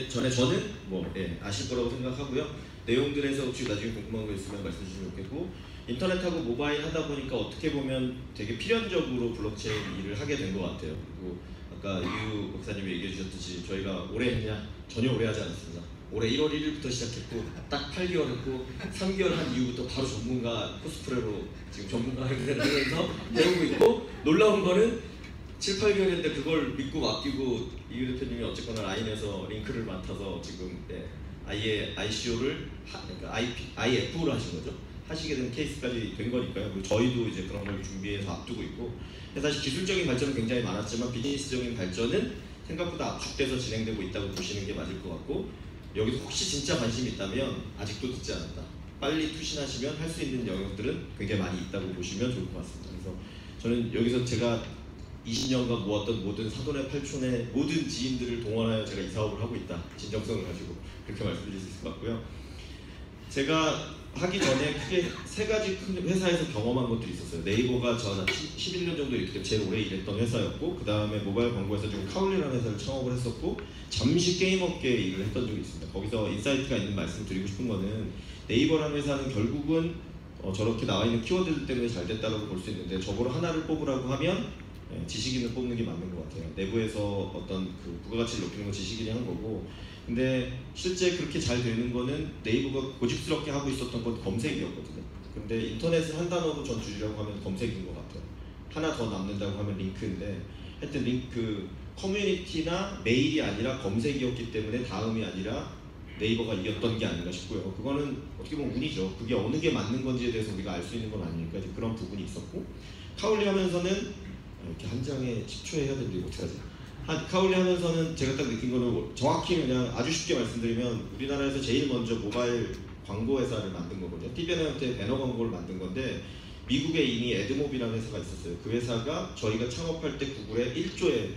전에 저는 아실 거라고 생각하고요. 내용들에서 혹시 나중에 궁금한 거 있으면 말씀 주시면 좋겠고, 인터넷하고 모바일 하다 보니까 어떻게 보면 되게 필연적으로 블록체인 일을 하게 된 것 같아요. 그리고 아까 이유 박사님이 얘기해 주셨듯이 저희가 오래 했냐? 전혀 오래 하지 않았습니다. 올해 1월 1일부터 시작했고 딱 8개월 했고 3개월 한 이후부터 바로 전문가 코스프레로 지금 전문가 하면서 배우고 있고, 놀라운 거는 7, 8개월 했는데 그걸 믿고 맡기고 이유 대표님이 어쨌거나 라인에서 링크를 맡아서 지금 아예 ICO를 그러니까 IF로 하신 거죠. 하시게 된 케이스까지 된 거니까요. 그리고 저희도 이제 그런 걸 준비해서 앞두고 있고, 사실 기술적인 발전은 굉장히 많았지만 비즈니스적인 발전은 생각보다 압축돼서 진행되고 있다고 보시는 게 맞을 것 같고, 여기서 혹시 진짜 관심이 있다면 아직도 늦지 않았다. 빨리 투신하시면 할 수 있는 영역들은 굉장히 많이 있다고 보시면 좋을 것 같습니다. 그래서 저는 여기서 제가 20년간 모았던 모든 사돈의 팔촌의 모든 지인들을 동원하여 제가 이 사업을 하고 있다. 진정성을 가지고 그렇게 말씀드릴 수 있을 것 같고요. 제가 하기 전에 크게 세 가지 큰 회사에서 경험한 것들이 있었어요. 네이버가 전 11년 정도 이렇게 제일 오래 일했던 회사였고, 그 다음에 모바일 광고회사 중에 카울리라는 회사를 창업을 했었고, 잠시 게임업계 일을 했던 적이 있습니다. 거기서 인사이트가 있는 말씀을 드리고 싶은 거는, 네이버라는 회사는 결국은 저렇게 나와 있는 키워드들 때문에 잘 됐다고 볼 수 있는데, 저거로 하나를 뽑으라고 하면 지식인을 뽑는 게 맞는 것 같아요. 내부에서 어떤 그 부가가치를 높이는 건 지식인이 한 거고, 근데 실제 그렇게 잘 되는 거는 네이버가 고집스럽게 하고 있었던 건 검색이었거든요. 근데 인터넷을 한 단어로 전 줄이려고 하면 검색인 것 같아요. 하나 더 남는다고 하면 링크인데, 하여튼 링크 커뮤니티나 메일이 아니라 검색이었기 때문에 다음이 아니라 네이버가 이겼던 게 아닌가 싶고요. 그거는 어떻게 보면 운이죠. 그게 어느 게 맞는 건지에 대해서 우리가 알 수 있는 건 아니니까 그런 부분이 있었고, 카울리 하면서는 이렇게 한 장에 10초에 해야 되는데 어떡하지? 카울리 하면서는 제가 딱 느낀 거는, 정확히 그냥 아주 쉽게 말씀드리면 우리나라에서 제일 먼저 모바일 광고 회사를 만든 거거든요. TVN한테 배너 광고를 만든 건데, 미국에 이미 에드모비라는 회사가 있었어요. 그 회사가 저희가 창업할 때 구글에 1조에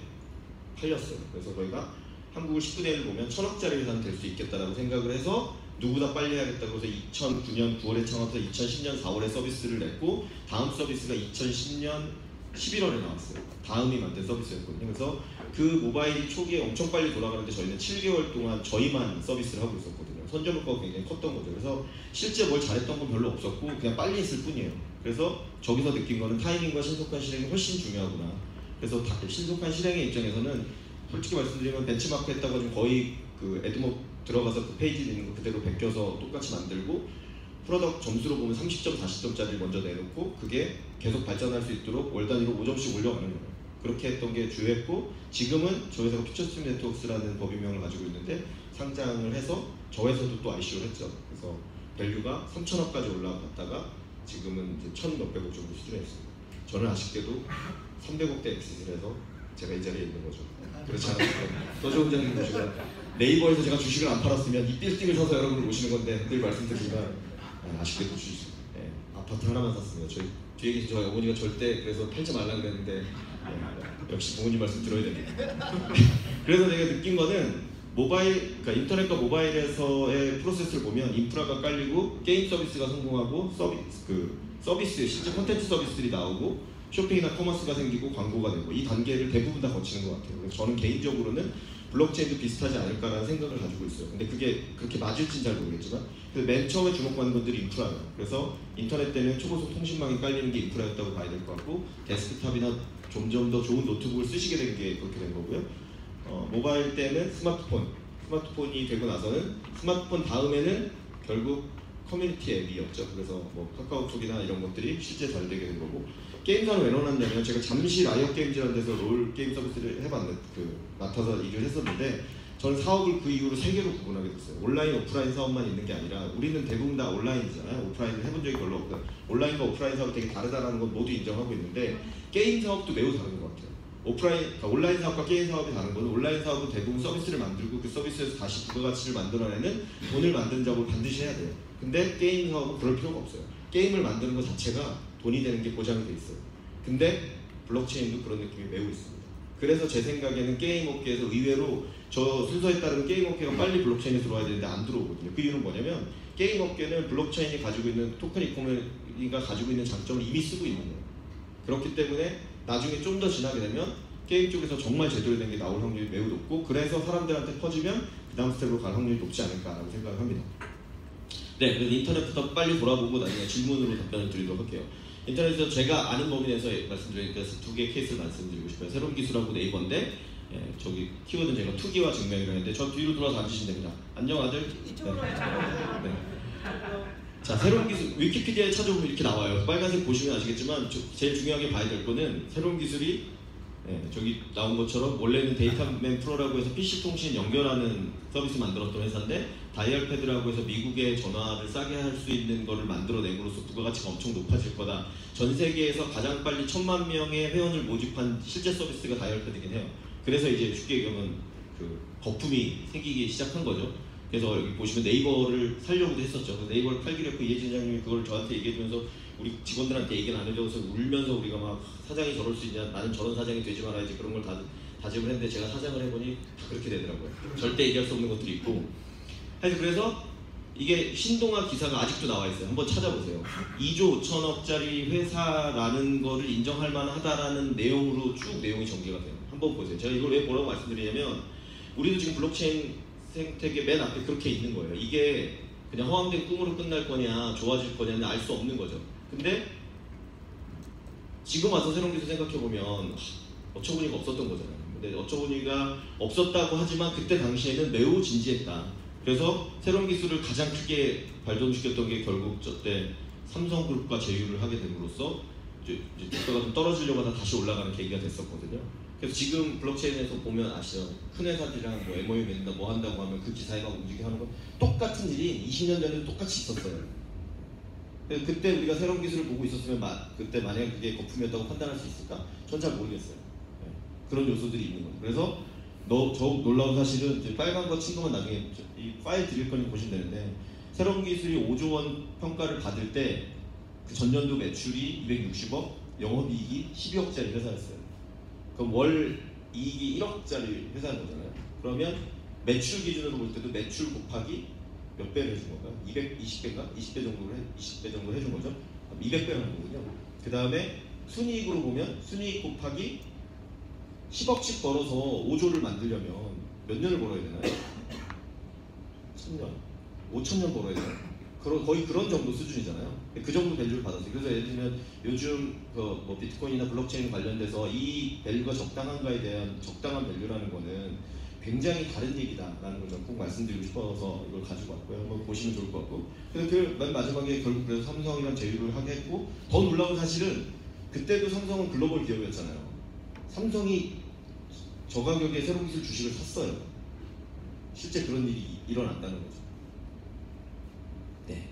팔렸어요. 그래서 저희가 한국을 10분의 1을 보면 1000억짜리 회사는 될 수 있겠다라고 생각을 해서 누구보다 빨리 해야겠다고 해서 2009년 9월에 창업해서 2010년 4월에 서비스를 냈고, 다음 서비스가 2010년 11월에 나왔어요. 다음이 만든 서비스였거든요. 그래서 그 모바일이 초기에 엄청 빨리 돌아가는데 저희는 7개월 동안 저희만 서비스를 하고 있었거든요. 선점효과가 굉장히 컸던 거죠. 그래서 실제 뭘 잘했던 건 별로 없었고 그냥 빨리 했을 뿐이에요. 그래서 저기서 느낀 거는 타이밍과 신속한 실행이 훨씬 중요하구나. 그래서 신속한 실행의 입장에서는 솔직히 말씀드리면 벤치마크 했다가 좀 거의 그 에드모 들어가서 그 페이지 있는 거 그대로 베껴서 똑같이 만들고, 프로덕트 점수로 보면 30점, 40점짜리를 먼저 내놓고 그게 계속 발전할 수 있도록 월 단위로 5점씩 올려가는 거예요. 그렇게 했던 게 주요했고, 지금은 저 회사가 퓨처스트림 네트워크스라는 법인명을 가지고 있는데 상장을 해서 저 회사도 또 ICO를 했죠. 그래서 밸류가 3천억까지 올라갔다가 지금은 이제 1,000몇백억 정도 수준에 있습니다. 저는 아쉽게도 300억대 엑시트를 해서 제가 이 자리에 있는 거죠. 그렇지 않았어요. 더 좋은 자리를 모시고, 네이버에서 제가 주식을 안 팔았으면 이 빌딩을 사서 여러분을 모시는 건데, 늘 말씀드리지만 아쉽게도 주식, 아파트 하나만 샀습니다. 저희 뒤에 계신 저희 어머니가 절대 그래서 팔지 말라 그랬는데 역시 부모님 말씀 들어야 됩니다. 그래서 제가 느낀 거는 모바일, 그러니까 인터넷과 모바일에서의 프로세스를 보면 인프라가 깔리고 게임 서비스가 성공하고 서비스 실제 콘텐츠 서비스들이 나오고 쇼핑이나 커머스가 생기고 광고가 되고, 이 단계를 대부분 다 거치는 것 같아요. 그래서 저는 개인적으로는 블록체인도 비슷하지 않을까라는 생각을 가지고 있어요. 근데 그게 그렇게 맞을지는 잘 모르겠지만, 맨 처음에 주목받는 것들이 인프라예요. 그래서 인터넷 때는 초고속 통신망이 깔리는 게 인프라였다고 봐야 될 것 같고, 데스크탑이나 점점 더 좋은 노트북을 쓰시게 된 게 그렇게 된 거고요. 모바일 때는 스마트폰이 되고 나서는 스마트폰 다음에는 결국 커뮤니티 앱이었죠. 그래서 뭐 카카오톡이나 이런 것들이 실제 잘 되게 된 거고, 게임사는 왜 넣어놨냐면, 제가 잠시 라이엇 게임즈라는 데서 롤 게임 서비스를 맡아서 일을 했었는데, 저는 사업을 그 이후로 3개로 구분하게 됐어요. 온라인, 오프라인 사업만 있는 게 아니라, 우리는 대부분 다 온라인이잖아요. 오프라인을 해본 적이 별로 없고, 온라인과 오프라인 사업이 되게 다르다는 건 모두 인정하고 있는데, 게임 사업도 매우 다른 것 같아요. 그러니까 온라인 사업과 게임 사업이 다른 거는, 온라인 사업은 대부분 서비스를 만들고 그 서비스에서 다시 부가가치를 만들어내는 돈을 만드는 작업을 반드시 해야 돼요. 근데 게임 사업은 그럴 필요가 없어요. 게임을 만드는 것 자체가 돈이 되는 게 보장이 돼 있어요. 근데 블록체인도 그런 느낌이 매우 있습니다. 그래서 제 생각에는 게임 업계에서 의외로 저 순서에 따르면 게임 업계가 빨리 블록체인에 들어와야 되는데 안 들어오거든요. 그 이유는 뭐냐면, 게임 업계는 블록체인이 가지고 있는 토큰 이코노미가 가지고 있는 장점을 이미 쓰고 있는 거예요. 그렇기 때문에 나중에 좀 더 지나게 되면 게임 쪽에서 정말 제대로 된 게 나올 확률이 매우 높고, 그래서 사람들한테 퍼지면 그 다음 스텝으로 갈 확률이 높지 않을까라고 생각을 합니다. 네, 그래서 인터넷부터 빨리 돌아보고 나중에 질문으로 답변을 드리도록 할게요. 인터넷에서 제가 아는 범위 내에서 말씀드리니까 두 개의 케이스를 말씀드리고 싶어요. 새로운 기술하고 네이버인데 저기 키워드는 제가 투기와 증명이라고 했는데 저 뒤로 돌아서 앉으시면 됩니다. 안녕 아들. 이쪽으로 해요. 네. 자, 새로운 기술 위키피디아에 찾아보면 이렇게 나와요. 빨간색 보시면 아시겠지만 제일 중요하게 봐야 될 거는 새로운 기술이 저기 나온 것처럼 원래는 데이터맨 프로라고 해서 PC 통신 연결하는 서비스 만들었던 회사인데 다이얼패드라고 해서 미국에 전화를 싸게 할 수 있는 거를 만들어내므로써 부가가치가 엄청 높아질 거다. 전 세계에서 가장 빨리 1000만 명의 회원을 모집한 실제 서비스가 다이얼패드긴 해요. 그래서 이제 쉽게 얘기하면 그 거품이 생기기 시작한 거죠. 그래서 여기 보시면 네이버를 살려고도 했었죠. 네이버를 팔기로 했고 이해진 장님이 그걸 저한테 얘기해주면서 우리 직원들한테 얘기는 안 해줘서 울면서 우리가 막 사장이 저럴 수 있냐, 나는 저런 사장이 되지 말아야지, 그런 걸 다짐을 했는데 제가 사장을 해보니 다 그렇게 되더라고요. 절대 얘기할 수 없는 것들이 있고. 하여튼 그래서 이게 신동아 기사가 아직도 나와 있어요. 한번 찾아보세요. 2조 5천억짜리 회사라는 거를 인정할 만하다라는 내용으로 쭉 내용이 전개가 돼요. 한번 보세요. 제가 이걸 왜 뭐라고 말씀드리냐면 우리도 지금 블록체인 생태계 맨 앞에 그렇게 있는 거예요. 이게 그냥 허황된 꿈으로 끝날 거냐, 좋아질 거냐는 알 수 없는 거죠. 근데 지금 와서 새로운 기술 생각해보면 어처구니가 없었던 거잖아요. 근데 어처구니가 없었다고 하지만 그때 당시에는 매우 진지했다. 그래서 새로운 기술을 가장 크게 발전시켰던 게 결국 저때 삼성그룹과 제휴를 하게 됨으로써 이제 주가가 좀 떨어지려고 하다 다시 올라가는 계기가 됐었거든요. 그래서 지금 블록체인에서 보면 아시죠? 큰 회사들이랑 뭐 MOU 맺는다 뭐 한다고 하면 그 기사에 막 움직이게 하는 건 똑같은 일이 20년 전에도 똑같이 있었어요. 그때 우리가 새로운 기술을 보고 있었으면 그때 만약에 그게 거품이었다고 판단할 수 있을까? 전 잘 모르겠어요. 네. 그런 요소들이 있는 거예요. 그래서 더욱 놀라운 사실은 이제 빨간 거 친 거만 나중에 이 파일 드릴 거니까 보시면 되는데 새로운 기술이 5조 원 평가를 받을 때 그 전년도 매출이 260억, 영업이익이 12억짜리 회사였어요. 그럼 월 이익이 1억짜리 회사인 거잖아요. 그러면 매출 기준으로 볼 때도 매출 곱하기 몇 배를 해준 건가요? 220배인가? 20배 정도 해준 거죠? 200배를 하는 거군요. 그 다음에 순이익으로 보면 순이익 곱하기 10억씩 벌어서 5조를 만들려면 몇 년을 벌어야 되나요? 1000년, 5000년 벌어야 되나요? 거의 그런 정도 수준이잖아요. 그 정도 밸류를 받았어요. 그래서 예를 들면 요즘 뭐 비트코인이나 블록체인 관련돼서 이 밸류가 적당한가에 대한 적당한 밸류라는 거는 굉장히 다른 얘기다라는 걸 꼭 말씀드리고 싶어서 이걸 가지고 왔고요. 한번 보시면 좋을 것 같고. 그래서 맨 마지막에 결국 그래서 삼성이랑 제휴를 하게 했고, 더 놀라운 사실은 그때도 삼성은 글로벌 기업이었잖아요. 삼성이 저 가격에 새로운 기술 주식을 샀어요. 실제 그런 일이 일어났다는 거죠. 네,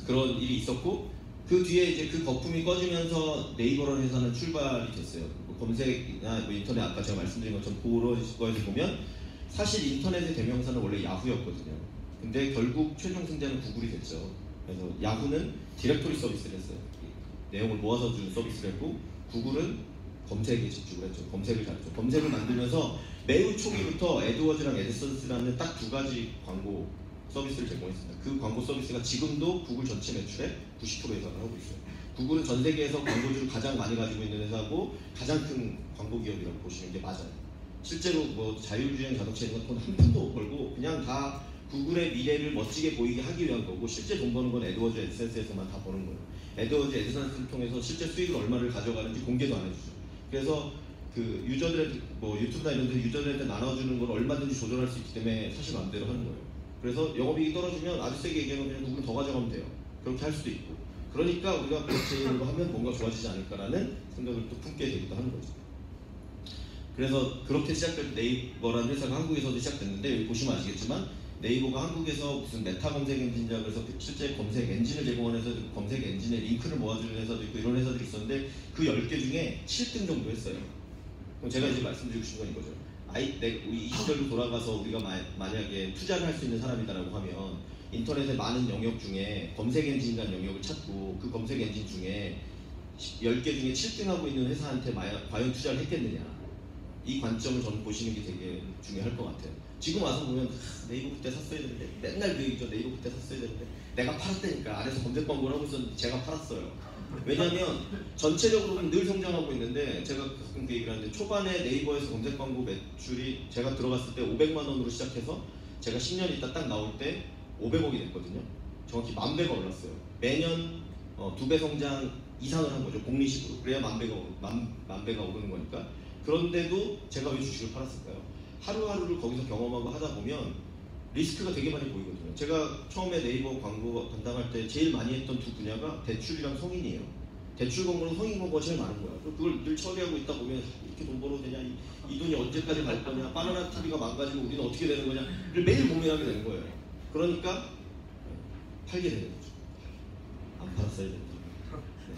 그런 일이 있었고 그 뒤에 이제 그 거품이 꺼지면서 네이버라는 회사는 출발이 됐어요. 뭐 검색이나 뭐 인터넷 아까 제가 말씀드린 것처럼 그런 거에서 보면 사실 인터넷의 대명사는 원래 야후였거든요. 근데 결국 최종 승자는 구글이 됐죠. 그래서 야후는 디렉토리 서비스를 했어요. 내용을 모아서 주는 서비스를 했고 구글은 검색에 집중을 했죠. 검색을 잘했죠. 검색을 만들면서 매우 초기부터 애드워즈랑 애드선스라는 딱 두 가지 광고 서비스를 제공했습니다. 그 광고 서비스가 지금도 구글 전체 매출의 90% 이상을 하고 있어요. 구글은 전 세계에서 광고주를 가장 많이 가지고 있는 회사고 가장 큰 광고 기업이라고 보시는 게 맞아요. 실제로 뭐 자율주행 자동차 이런 건 한 푼도 못 벌고 그냥 다 구글의 미래를 멋지게 보이게 하기 위한 거고 실제 돈 버는 건 애드워즈 애드센스에서만 다 버는 거예요. 애드워즈 애드센스를 통해서 실제 수익을 얼마를 가져가는지 공개도 안 해주죠. 그래서 그 유저들한테 뭐 유튜브나 이런 데 유저들한테 나눠주는 걸 얼마든지 조절할 수 있기 때문에 사실 마음대로 하는 거예요. 그래서 영업이익이 떨어지면 아주 세게 얘기하면 그냥 누구는 더 가져가면 돼요. 그렇게 할 수도 있고. 그러니까 우리가 블록체인으로 하면 뭔가 좋아지지 않을까라는 생각을 또 품게 되기도 하는 거죠. 그래서 그렇게 시작될 네이버라는 회사가 한국에서도 시작됐는데 여기 보시면 아시겠지만 네이버가 한국에서 무슨 메타 검색 엔진이라고 해서 실제 검색 엔진을 제공하는 회사도 있고 검색 엔진에 링크를 모아주는 회사도 있고 이런 회사들이 있었는데 그 10개 중에 7등 정도 했어요. 그럼 제가 이제 말씀드리고 싶은 건 이거죠. 이 시절로 돌아가서 우리가 만약에 투자를 할 수 있는 사람이다라고 하면 인터넷의 많은 영역 중에 검색 엔진이라는 영역을 찾고 그 검색 엔진 중에 10개 중에 7등하고 있는 회사한테 과연 투자를 했겠느냐, 이 관점을 저는 보시는 게 되게 중요할 것 같아요. 지금 와서 보면 네이버 그때 샀어야 되는데 맨날 그 얘기죠. 네이버 그때 샀어야 되는데 내가 팔았다니까. 안에서 검색 광고를 하고 있었는데 제가 팔았어요. 왜냐하면 전체적으로는 늘 성장하고 있는데 제가 가끔 그 얘기를 하는데 초반에 네이버에서 검색 광고 매출이 제가 들어갔을 때 500만 원으로 시작해서 제가 10년 있다 딱 나올 때 500억이 됐거든요. 정확히 10,000배가 올랐어요. 매년 2배 성장 이상을 한 거죠. 복리식으로. 그래야 10,000배가 오르는 거니까. 그런데도 제가 왜 주식을 팔았을까요? 하루하루를 거기서 경험하고 하다 보면 리스크가 되게 많이 보이거든요. 제가 처음에 네이버 광고 담당할 때 제일 많이 했던 두 분야가 대출이랑 성인이에요. 대출 광고랑 성인 광고가 제일 많은 거야. 그걸 늘 처리하고 있다 보면 이렇게 돈 벌어도 되냐, 이 돈이 언제까지 갈 거냐, 바나나 TV가 망가지면 우리는 어떻게 되는 거냐를 매일 고민하게 되는 거예요. 그러니까 팔게 되는 거죠. 안 팔았어야 된다. 네.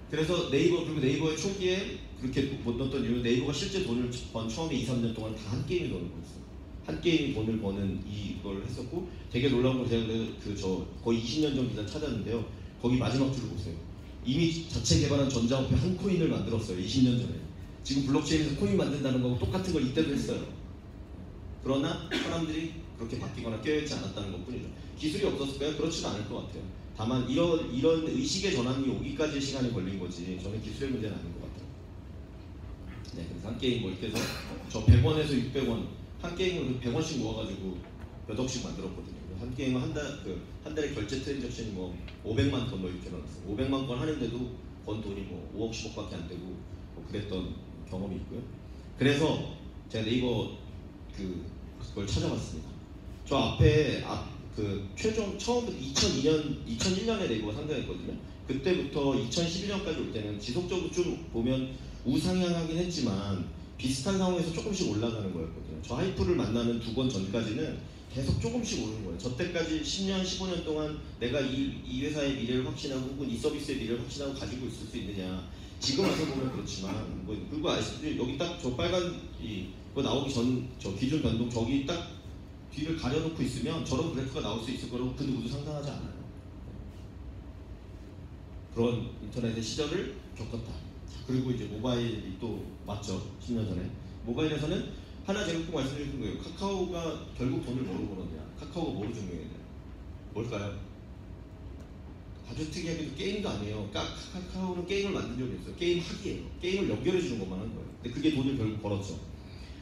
그래서 그리고 네이버의 초기에 그렇게 못 넣었던 이유는 네이버가 실제 돈을 번 처음에 2, 3년 동안 다 한 게임이 버는 거였어요. 한 게임이 돈을 버는 이걸 했었고, 되게 놀라운 걸 제가 거의 20년 전 기사 찾았는데요. 거기 마지막 줄을 보세요. 이미 자체 개발한 전자화폐 한 코인을 만들었어요. 20년 전에. 지금 블록체인에서 코인 만든다는 거하고 똑같은 걸 이때도 했어요. 그러나 사람들이 그렇게 바뀌거나 깨어있지 않았다는 것뿐이죠. 기술이 없었을까요? 그렇지도 않을 것 같아요. 다만 이런 의식의 전환이 오기까지의 시간이 걸린 거지, 저는 기술의 문제는 아닌 것 같아요. 네, 그래서 한 게임 뭐 이렇게 해서 저 100원에서 600원 한 게임을 100원씩 모아가지고 몇 억씩 만들었거든요. 한 게임은 한 달에 결제 트랜잭션이 뭐 500만 건 뭐 이렇게 나왔어요. 500만 건 하는데도 번 돈이 뭐 5억 10억밖에 안 되고 뭐 그랬던 경험이 있고요. 그래서 제가 네이버 그걸 찾아봤습니다. 저 앞에 처음부터 2001년에 네이버가 상장했거든요. 그때부터 2011년까지 올 때는 지속적으로 좀 보면 우상향하긴 했지만 비슷한 상황에서 조금씩 올라가는 거였거든요. 저 하이프를 만나는 2번 전까지는 계속 조금씩 오르는 거예요. 저 때까지 10년, 15년 동안 내가 이 회사의 미래를 확신하고 혹은 이 서비스의 미래를 확신하고 가지고 있을 수 있느냐. 지금 와서 보면 그렇지만 그리고 아시다시피 여기 딱 저 빨간 그거 나오기 전 저 기준 변동 저기 딱 뒤를 가려놓고 있으면 저런 그래프가 나올 수 있을 거라고 그 누구도 상상하지 않아요. 그런 인터넷의 시절을 겪었다. 그리고 이제 모바일이 또 왔죠. 10년 전에. 모바일에서는 하나 제가 꼭 말씀드린 거예요. 카카오가 결국 돈을 뭐로 벌었냐. 카카오가 뭐로 증명해야 돼요? 뭘까요? 아주 특이하게도 게임도 아니에요. 카카오는 게임을 만든 적이 없어요. 게임 하기예요. 게임을 연결해 주는 것만 한 거예요. 근데 그게 돈을 결국 벌었죠.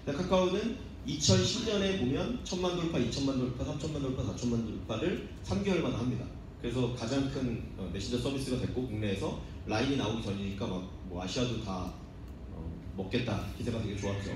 카카오는 2010년에 보면 1,000만 돌파, 2,000만 돌파, 3,000만 돌파, 4,000만 돌파를 3개월 만에 합니다. 그래서 가장 큰 메신저 서비스가 됐고, 국내에서 라인이 나오기 전이니까 막 뭐 아시아도 다 먹겠다 기세가 되게 좋았죠.